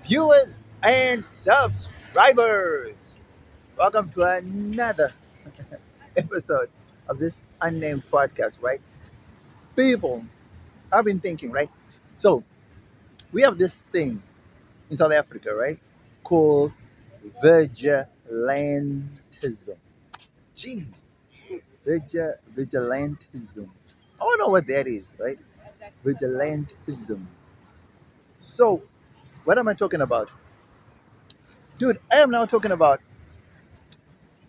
Viewers and subscribers. Welcome to another episode of this unnamed podcast, right? People, I've been thinking, right? So, we have this thing in South Africa, right? Called vigilantism. Gee, vigilantism. I don't know what that is, right? Vigilantism. So, what am I talking about? Dude, I am now talking about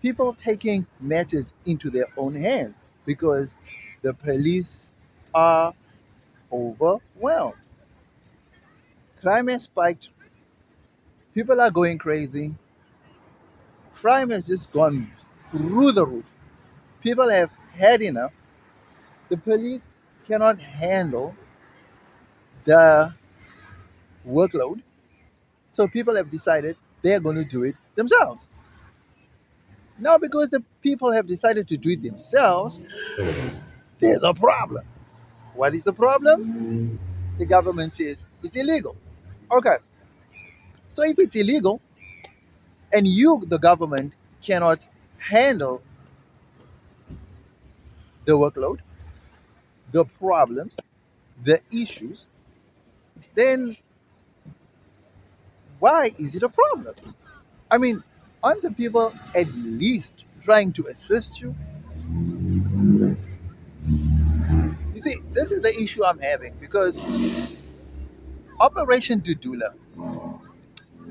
people taking matters into their own hands because the police are overwhelmed. Crime has spiked, people are going crazy, crime has just gone through the roof. People have had enough. The police cannot handle the workload, so people have decided they're going to do it themselves. Now, because the people have decided to do it themselves, there's a problem. What is the problem? The government says it's illegal. Okay, so if it's illegal and you, the government, cannot handle the workload, the problems, the issues, then why is it a problem? I mean, aren't the people at least trying to assist you? You see, this is the issue I'm having because Operation Duldula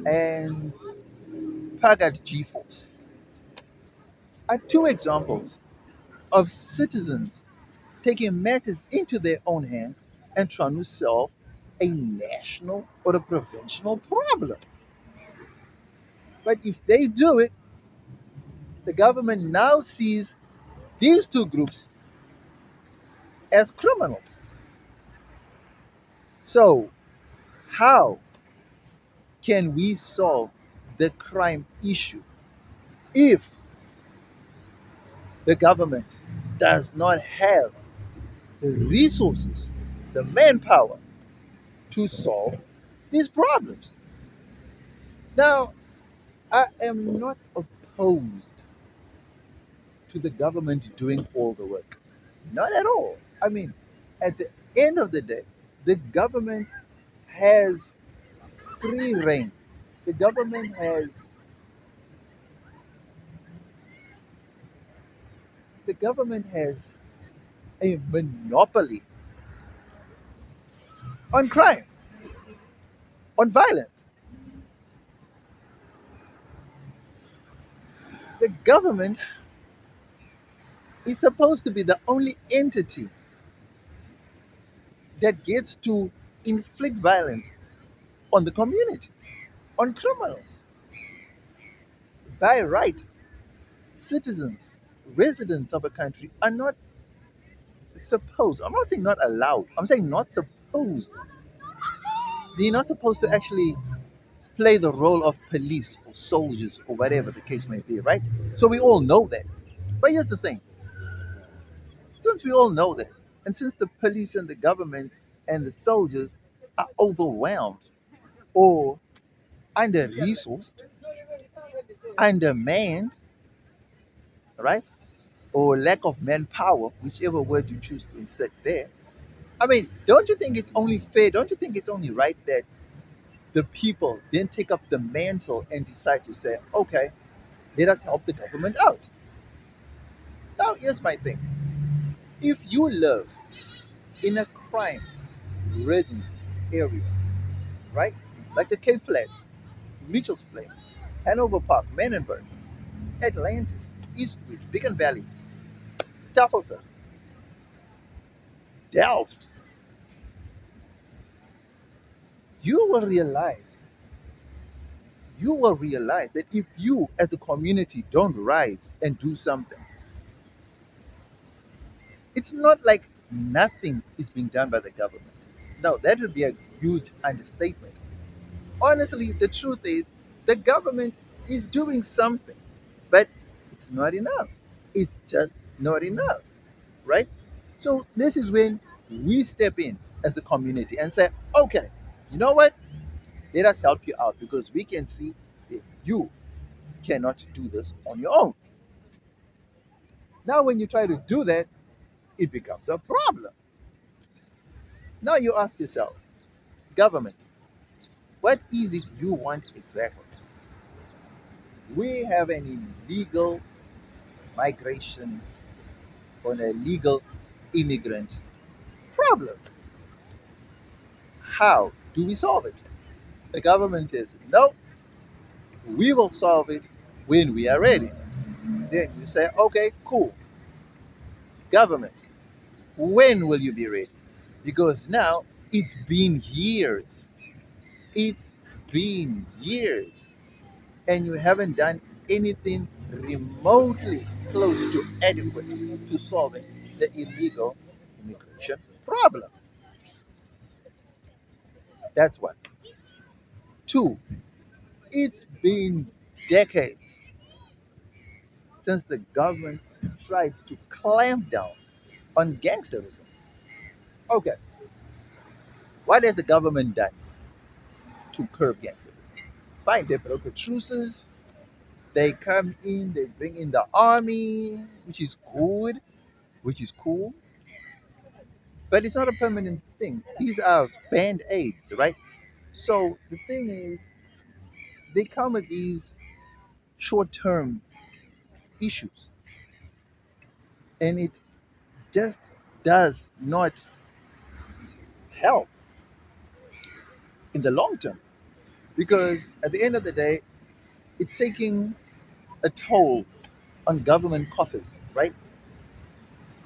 and Pagad G-Force are two examples of citizens taking matters into their own hands and trying to solve a national or a provincial problem. But if they do it, the government now sees these two groups as criminals. So, how can we solve the crime issue if the government does not have the resources, the manpower to solve these problems? Now, I am not opposed to the government doing all the work. Not at all. I mean, at the end of the day, the government has free reign. The government has the government has a monopoly on crime, on violence. The government is supposed to be the only entity that gets to inflict violence on the community, on criminals. By right, citizens, residents of a country are not supposed, I'm not saying not allowed, I'm saying not supposed. They're not supposed to actually play the role of police or soldiers or whatever the case may be, right? So we all know that. But here's the thing, since we all know that, and since the police and the government and the soldiers are overwhelmed or under resourced, undermanned, right? Or lack of manpower, whichever word you choose to insert there. I mean, don't you think it's only fair? Don't you think it's only right that the people then take up the mantle and decide to say, okay, let us help the government out? Now, here's my thing. If you live in a crime ridden area, right? Like the Cape Flats, Mitchell's Plain, Hanover Park, Menenberg, Atlantis, Eastridge, Beacon Valley, Tafelsel, Delft, you will realize, you will realize that if you as a community don't rise and do something, it's not like nothing is being done by the government. No, that would be a huge understatement. Honestly, the truth is the government is doing something, but it's not enough. It's just not enough, right? So this is when we step in as the community and say, okay, you know what? Let us help you out because we can see that you cannot do this on your own. Now, when you try to do that, it becomes a problem. Now, you ask yourself, government, what is it you want exactly? We have an illegal migration or an illegal immigrant problem. How do we solve it? The government says, no, we will solve it when we are ready. Then you say, okay, cool. Government, when will you be ready? Because now it's been years. It's been years. And you haven't done anything remotely close to adequate to solving the illegal immigration problem. That's one. Two, it's been decades since the government tried to clamp down on gangsterism. Okay, what has the government done to curb gangsterism? Fine, they broke truces, they come in, they bring in the army, which is good, which is cool, but it's not a permanent thing. These are band aids, right? So the thing is, they come with these short term issues, and it just does not help in the long term because at the end of the day, it's taking a toll on government coffers, right?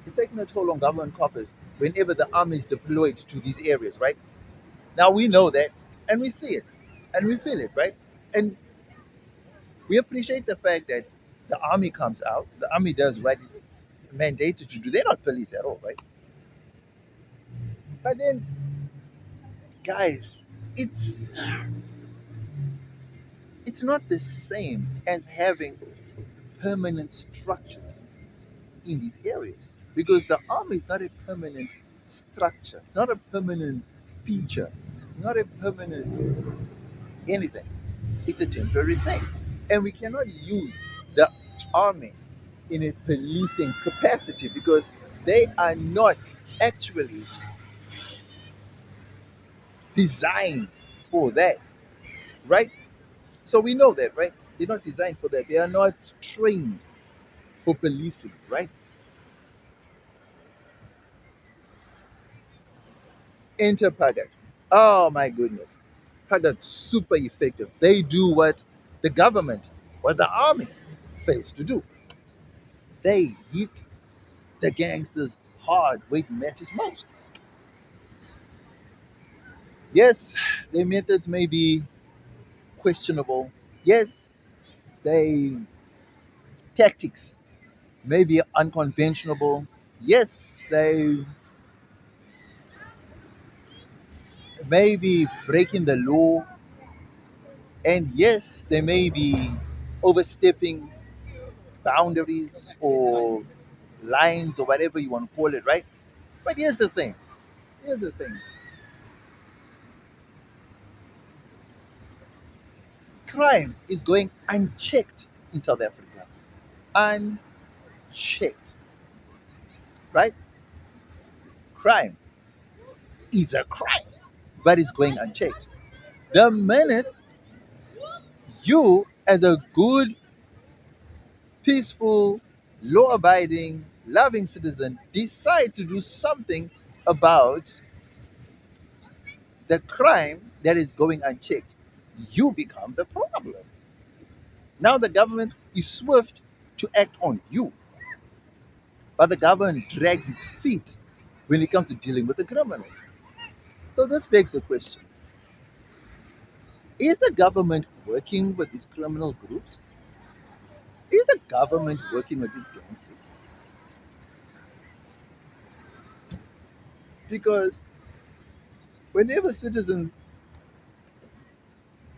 It's taking a toll on government coffers whenever the army is deployed to these areas, right? Now we know that and we see it and we feel it, right? And we appreciate the fact that the army comes out, the army does what it's mandated to do. They're not police at all, right? But then, guys, it's it's not the same as having permanent structures in these areas because the army is not a permanent structure, it's not a permanent feature, it's not a permanent anything, it's a temporary thing. And we cannot use the army in a policing capacity because they are not actually designed for that, right? So we know that, right? They're not designed for that. They are not trained for policing, right? Enter Pagad. Oh my goodness. Pagad's super effective. They do what the government, what the army fails to do. They hit the gangsters hard where it matters most. Yes, their methods may be questionable. Yes, they tactics may be unconventional. Yes, they may be breaking the law. And yes, they may be overstepping boundaries or lines or whatever you want to call it, right? But here's the thing. Here's the thing. Crime is going unchecked in South Africa. Unchecked, right? Crime is a crime, but it's going unchecked. The minute you, as a good, peaceful, law abiding, loving citizen, decide to do something about the crime that is going unchecked, you become the problem. Now the government is swift to act on you, but the government drags its feet when it comes to dealing with the criminals. So this begs the question: is the government working with these criminal groups? Is the government working with these gangsters? Because whenever citizens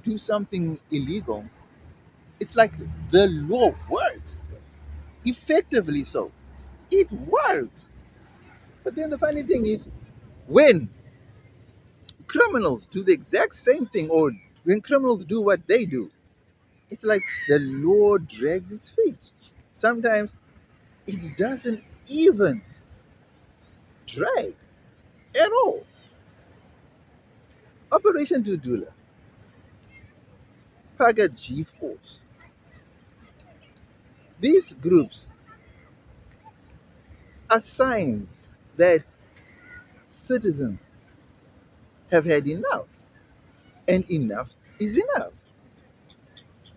do something illegal, it's like the law works effectively. So it works. But then the funny thing is, when criminals do the exact same thing or When criminals do what they do, it's like the law drags its feet. Sometimes it doesn't even drag at all. Operation Duldula, Pagad G-Force. These groups are signs that citizens have had enough, and enough is enough.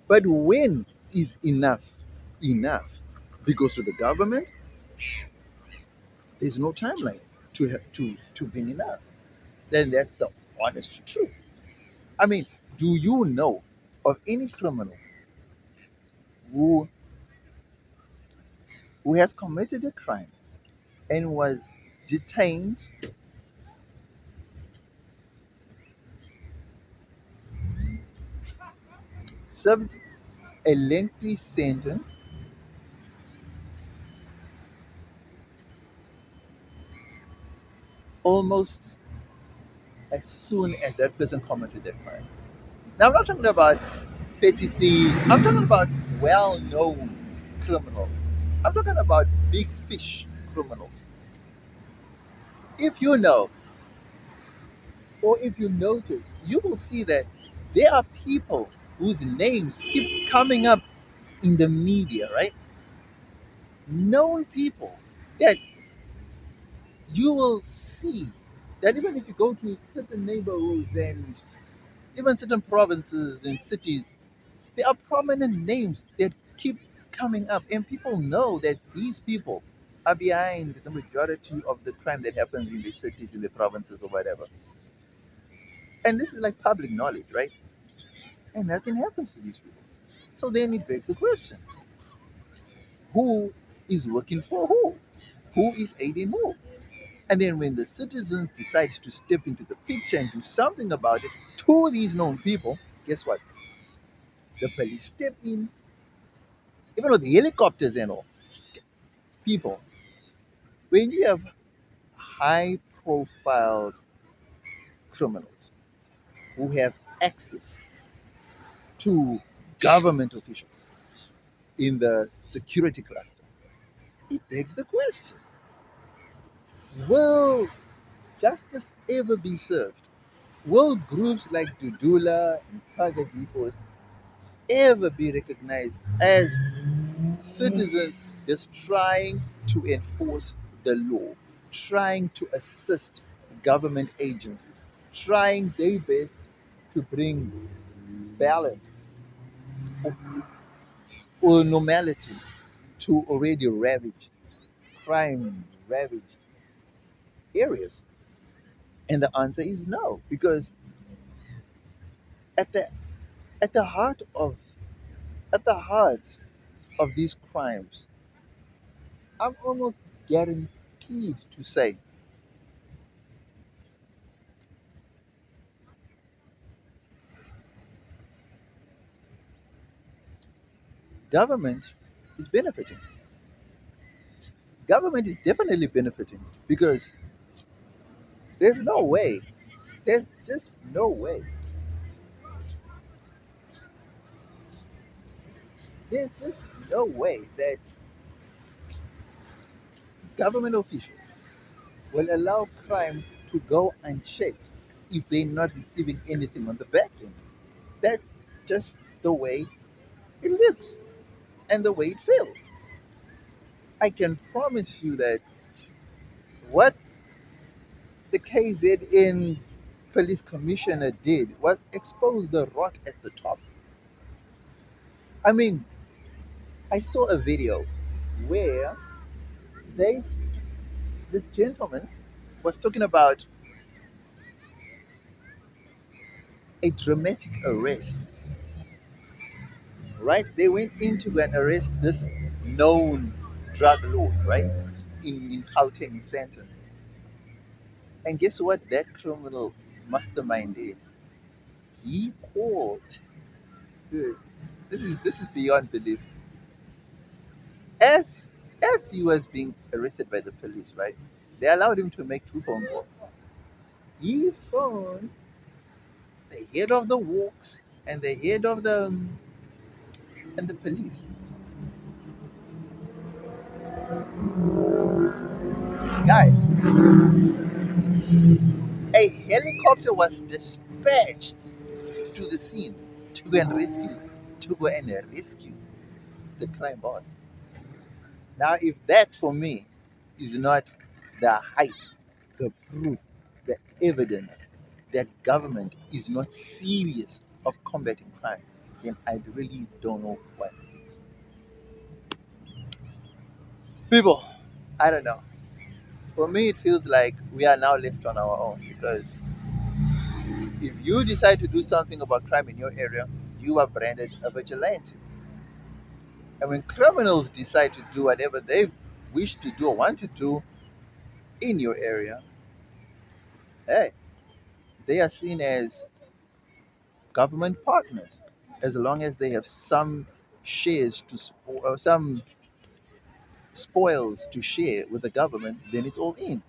But when is enough enough? Because to the government, there's no timeline to being enough. Then that's the honest truth. I mean, do you know of any criminal who has committed a crime and was detained, served a lengthy sentence almost as soon as that person committed that crime? Now, I'm not talking about petty thieves. I'm talking about well-known criminals. I'm talking about big fish criminals. If you know, or if you notice, you will see that there are people whose names keep coming up in the media, right? Known people that you will see that even if you go to certain neighborhoods and even certain provinces and cities, there are prominent names that keep coming up, and people know that these people are behind the majority of the crime that happens in the cities, in the provinces, or whatever. And this is like public knowledge, right? And nothing happens to these people. So then it begs the question: who is working for who? Who is aiding who? And then when the citizens decide to step into the picture and do something about it to these known people, guess what? The police step in, even with the helicopters and all. People, when you have high profile criminals who have access to government officials in the security cluster, it begs the question: will justice ever be served? Will groups like Duldula and Pagad ever be recognized as citizens just trying to enforce the law, trying to assist government agencies, trying their best to bring balance or normality to already ravaged, crime ravaged areas? And the answer is no, because at the at the heart of at the heart of these crimes, I'm almost guaranteed to say government is benefiting. Government is definitely benefiting because there's no way, there's just no way, there's just no way that government officials will allow crime to go unchecked if they're not receiving anything on the back end. That's just the way it looks and the way it feels. I can promise you that what the KZN police commissioner did was expose the rot at the top. I mean, I saw a video where they this gentleman was talking about a dramatic arrest, right? They went into and arrest this known drug lord, right? In Gauteng Center. And guess what that criminal mastermind did? He called, dude, this is beyond belief. As as he was being arrested by the police, right? They allowed him to make two phone calls. He phoned the head of the walks and the head of the and the police. Guys, a helicopter was dispatched to the scene to go and rescue the crime boss. Now, if that for me is not the height, the proof, the evidence that government is not serious of combating crime, then I really don't know what is. People, I don't know. For me, it feels like we are now left on our own because if you decide to do something about crime in your area, you are branded a vigilante. And when criminals decide to do whatever they wish to do or want to do in your area, hey, they are seen as government partners as long as they have some shares to some spoils to share with the government, then it's all in.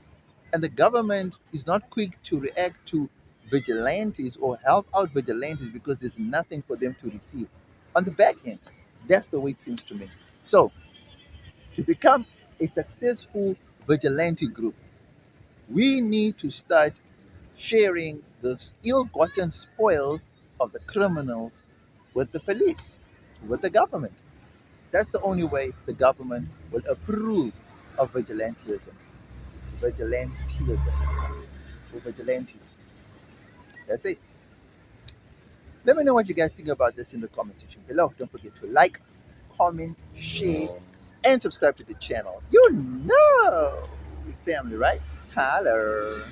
And the government is not quick to react to vigilantes or help out vigilantes because there's nothing for them to receive on the back end. That's the way it seems to me. So to become a successful vigilante group, we need to start sharing the ill-gotten spoils of the criminals with the police, with the government. That's the only way the government will approve of vigilantism. Vigilantism. Or vigilantes. That's it. Let me know what you guys think about this in the comment section below. Don't forget to like, comment, share, and subscribe to the channel. You know, we family, right? Holler.